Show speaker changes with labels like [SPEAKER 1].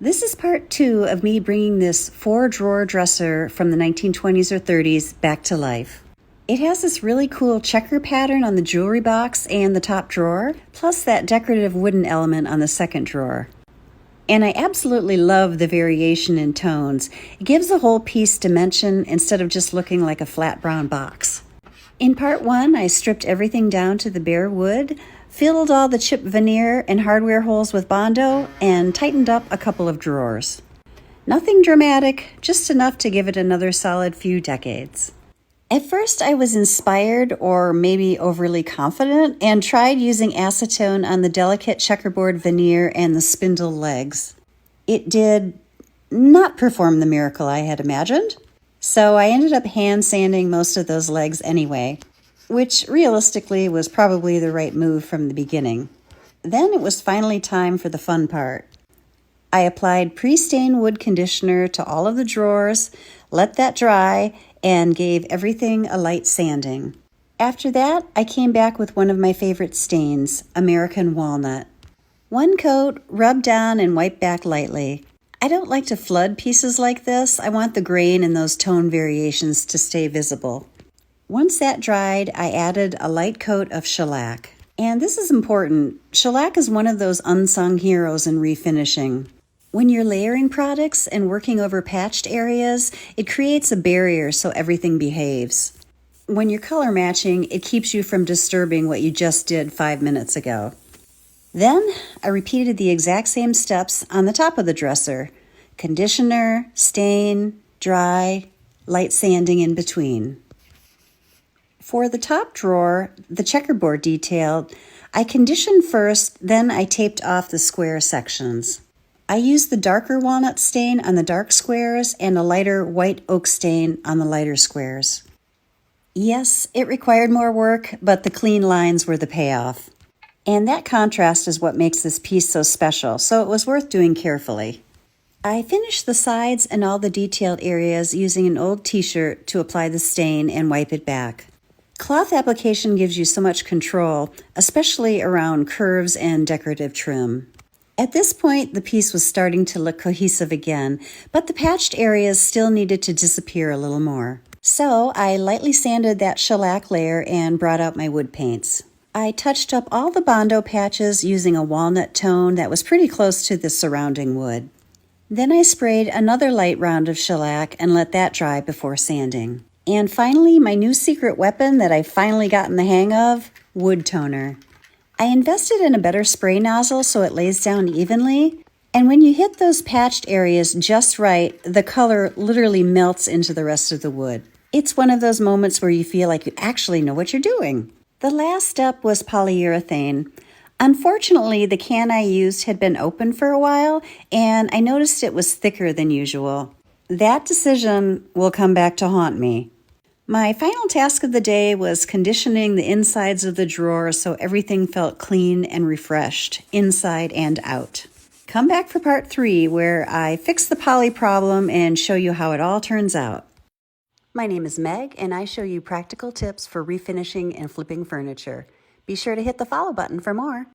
[SPEAKER 1] This is part 2 of me bringing this 4-drawer dresser from the 1920s or 30s back to life. It has this really cool checker pattern on the jewelry box and the top drawer, plus that decorative wooden element on the second drawer. And I absolutely love the variation in tones. It gives the whole piece dimension instead of just looking like a flat brown box. In part 1, I stripped everything down to the bare wood, filled all the chipped veneer and hardware holes with Bondo, and tightened up a couple of drawers. Nothing dramatic, just enough to give it another solid few decades. At first I was inspired, or maybe overly confident, and tried using acetone on the delicate checkerboard veneer and the spindle legs. It did not perform the miracle I had imagined, so I ended up hand sanding most of those legs anyway, which realistically was probably the right move from the beginning. Then it was finally time for the fun part. I applied pre-stained wood conditioner to all of the drawers, let that dry, and gave everything a light sanding. After that, I came back with one of my favorite stains, American Walnut. One coat, rubbed down and wiped back lightly. I don't like to flood pieces like this. I want the grain and those tone variations to stay visible. Once that dried, I added a light coat of shellac. And this is important. Shellac is one of those unsung heroes in refinishing. When you're layering products and working over patched areas, it creates a barrier so everything behaves. When you're color matching, it keeps you from disturbing what you just did 5 minutes ago. Then I repeated the exact same steps on the top of the dresser. Conditioner, stain, dry, light sanding in between. For the top drawer, the checkerboard detail, I conditioned first, then I taped off the square sections. I used the darker walnut stain on the dark squares and a lighter white oak stain on the lighter squares. Yes, it required more work, but the clean lines were the payoff. And that contrast is what makes this piece so special, so it was worth doing carefully. I finished the sides and all the detailed areas using an old t-shirt to apply the stain and wipe it back. Cloth application gives you so much control, especially around curves and decorative trim. At this point, the piece was starting to look cohesive again, but the patched areas still needed to disappear a little more. So I lightly sanded that shellac layer and brought out my wood paints. I touched up all the Bondo patches using a walnut tone that was pretty close to the surrounding wood. Then I sprayed another light round of shellac and let that dry before sanding. And finally, my new secret weapon that I've finally gotten the hang of, wood toner. I invested in a better spray nozzle so it lays down evenly, and when you hit those patched areas just right, the color literally melts into the rest of the wood. It's one of those moments where you feel like you actually know what you're doing. The last step was polyurethane. Unfortunately, the can I used had been open for a while, and I noticed it was thicker than usual. That decision will come back to haunt me. My final task of the day was conditioning the insides of the drawer so everything felt clean and refreshed, inside and out. Come back for part 3, where I fix the poly problem and show you how it all turns out. My name is Meg, and I show you practical tips for refinishing and flipping furniture. Be sure to hit the follow button for more.